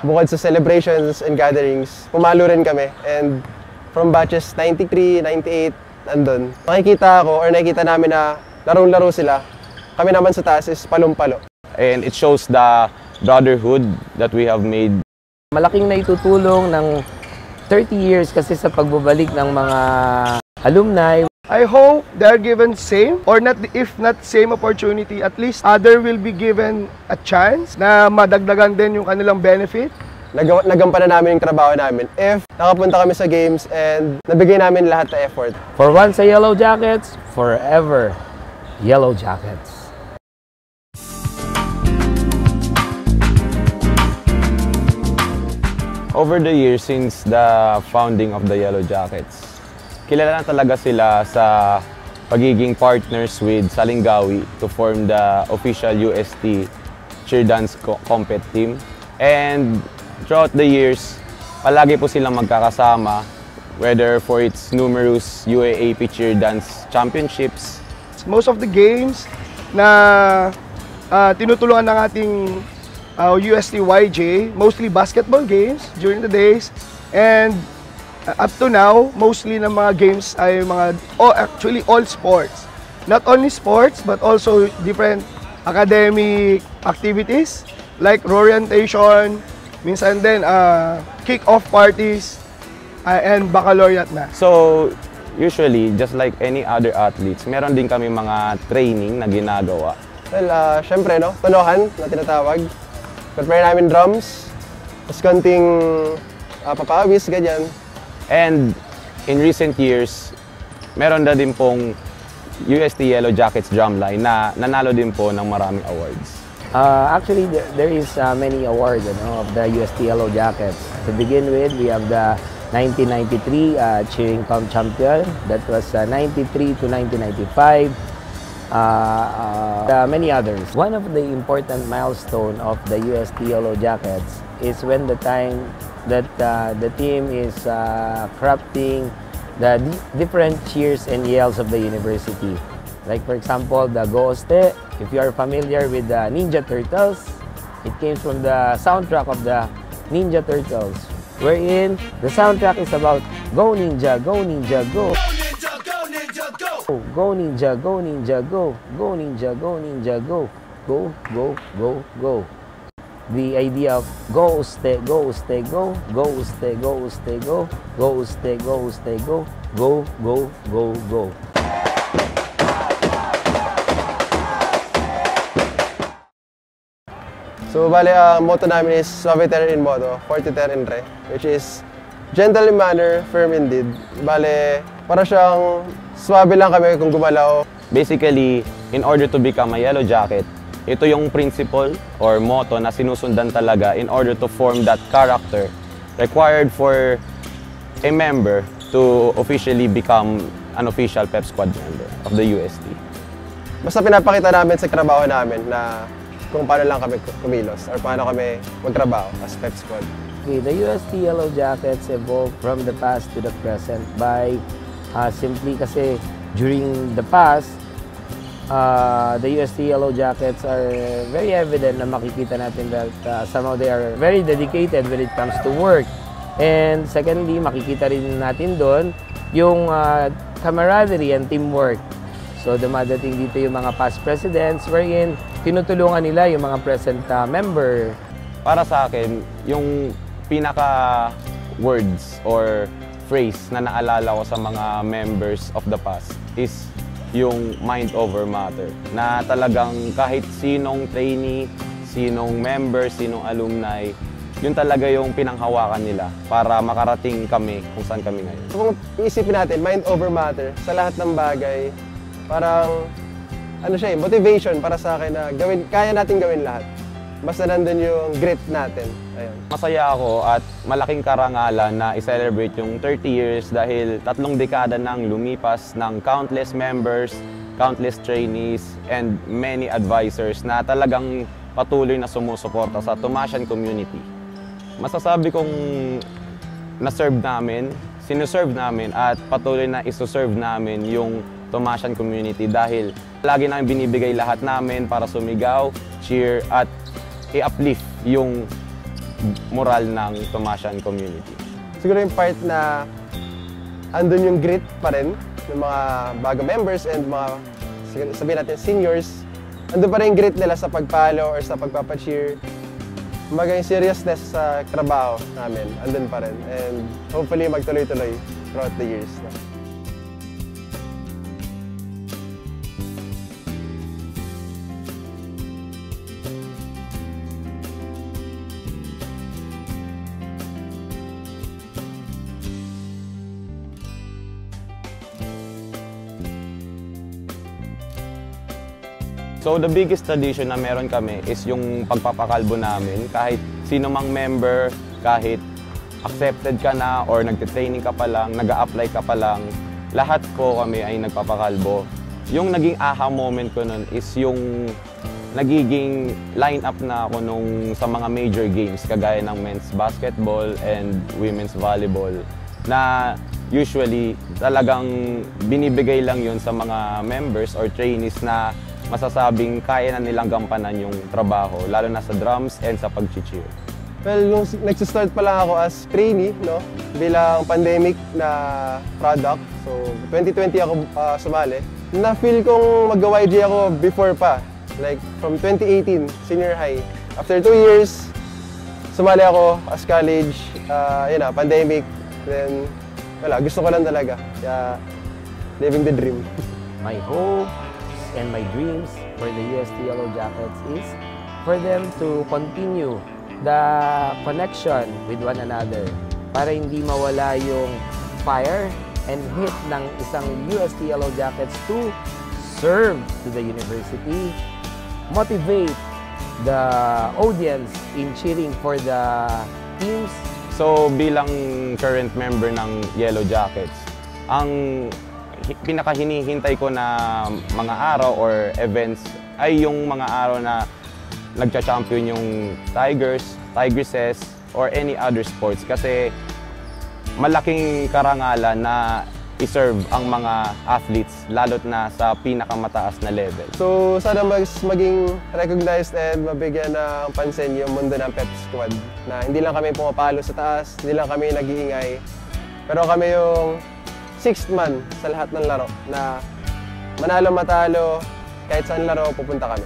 bukod sa celebrations and gatherings, pumalo rin kami. And from batches 93, 98, nandun. Nakikita ako or nakikita namin na larong-laro sila. Kami naman sa taas is palong-palo. And it shows the brotherhood that we have made. Malaking naitutulong ng 30 years kasi sa pagbabalik ng mga alumni. I hope they're given same or not, if not same opportunity, at least other will be given a chance na madagdagan din yung kanilang benefit. Nagampanan namin yung trabaho namin if nakapunta kami sa games and nabigay namin lahat na effort. For once sa Yellow Jackets, forever Yellow Jackets. Over the years since the founding of the Yellow Jackets, kilala na talaga sila sa pagiging partners with Salingawi to form the official UST cheer dance compet team. And throughout the years, palagi po silang magkakasama, whether for its numerous UAAP cheer dance championships. Most of the games na tinutulungan ng ating UST-YJ, mostly basketball games during the days, and up to now, mostly ng mga games ay actually all sports. Not only sports, but also different academic activities like orientation, minsan din kick-off parties, and baccalaureate na. So, usually, just like any other athletes, meron din kami mga training na ginagawa. Well, syempre, no? Tunohan na tinatawag. Prepare namin drums, tapos konting papawis, ganyan. And in recent years, meron na din pong UST Yellow Jackets drumline na nanalo din po ng maraming awards. Actually, there is many awards of the UST Yellow Jackets. To begin with, we have the 1993 cheering comp champion. That was 93 to 1995. Many others. One of the important milestone of the UST Yellow Jackets is when the time that the team is crafting the different cheers and yells of the university. Like for example, the Go Uste. If you are familiar with the Ninja Turtles, it came from the soundtrack of the Ninja Turtles, wherein the soundtrack is about Go Ninja, Go Ninja, Go! Go Ninja, Go Ninja, Go! Go Ninja, Go Ninja, Go! Go, go, go, go! The idea of Go Uste, Go Uste, Go! Go Uste, Go Uste, Go! Go Uste, Go Uste, Go! Go, go, go, go! So, bale, ang motto namin is Suaviter in modo, Fortiter in re, which is gentle in manner, firm indeed. Bale, para siyang swabe lang kami kung gumalaw. Basically, in order to become a Yellow Jacket, ito yung principle or motto na sinusundan talaga in order to form that character required for a member to officially become an official PEP squad member of the UST. Basta pinapakita namin sa trabaho namin na kung paano lang kami kumilos or paano kami magtrabaho as PEP squad. Okay, the UST Yellow Jackets evolved from the past to the present by simply kasi during the past, the UST Yellow Jackets are very evident na makikita natin that somehow they are very dedicated when it comes to work. And secondly, makikita rin natin doon yung camaraderie and teamwork. So dumadating dito yung mga past presidents wherein tinutulungan nila yung mga present member. Para sa akin, yung pinaka words or phrase na naalala ko sa mga members of the past is yung mind over matter. Na talagang kahit sinong trainee, sinong member, sinong alumni, yun talaga yung pinanghawakan nila para makarating kami kung saan kami ngayon. Kung iisipin natin, mind over matter sa lahat ng bagay, parang ano siya, motivation para sa akin na kaya natin gawin lahat. Basta nandun yung grit natin. Ayun. Masaya ako at malaking karangalan na i-celebrate yung 30 years dahil 3 dekada nang lumipas ng countless members, countless trainees, and many advisors na talagang patuloy na sumusuporta sa Tomasian community. Masasabi kong na-serve namin, sinuserve namin at patuloy na isuserve namin yung Tomasian community dahil lagi namin binibigay lahat namin para sumigaw, cheer at i-uplift yung moral ng Tomasian community. Siguro yung part na andun yung grit pa rin ng mga bago members and mga, sabihin natin, seniors. Andun pa rin yung grit nila sa pagpalo or sa pagpapacheer. Kumbaga yung seriousness sa trabaho namin, andun pa rin. And hopefully magtuloy-tuloy throughout the years. So the biggest tradition na meron kami is yung pagpapakalbo namin. Kahit sino mang member, kahit accepted ka na or nagtitraining ka pa lang, nag-a-apply ka pa lang, lahat po kami ay nagpapakalbo. Yung naging aha moment ko nun is yung nagiging line-up na ako sa mga major games kagaya ng men's basketball and women's volleyball na usually talagang binibigay lang yun sa mga members or trainees na masasabing kaya na nilang gampanan yung trabaho, lalo na sa drums and sa pag-cheer. Well, nung nagsistart pa lang ako as trainee, no, bilang pandemic na product. So, 2020 ako sumali. Na-feel kong mag-YG ako before pa. Like, from 2018, senior high. After 2 years, sumali ako as college. Yun na, pandemic. Then, wala, gusto ko lang talaga. Kaya, living the dream. My hope and my dreams for the UST Yellow Jackets is for them to continue the connection with one another para hindi mawala yung fire and hit ng isang UST Yellow Jackets to serve to the university, motivate the audience in cheering for the teams. So bilang current member ng Yellow Jackets, ang pinakahinihintay ko na mga araw or events ay yung mga araw na nagcha-champion yung Tigers, Tigresses, or any other sports kasi malaking karangalan na i-serve ang mga athletes lalo't na sa pinakamataas na level. So, sana maging recognized and mabigyan ng pansin yung mundo ng Pep Squad na hindi lang kami pumapalo sa taas, hindi lang kami nag-iingay, pero kami yung 6th man sa lahat ng laro na manalo matalo, kahit saan laro pupunta kami.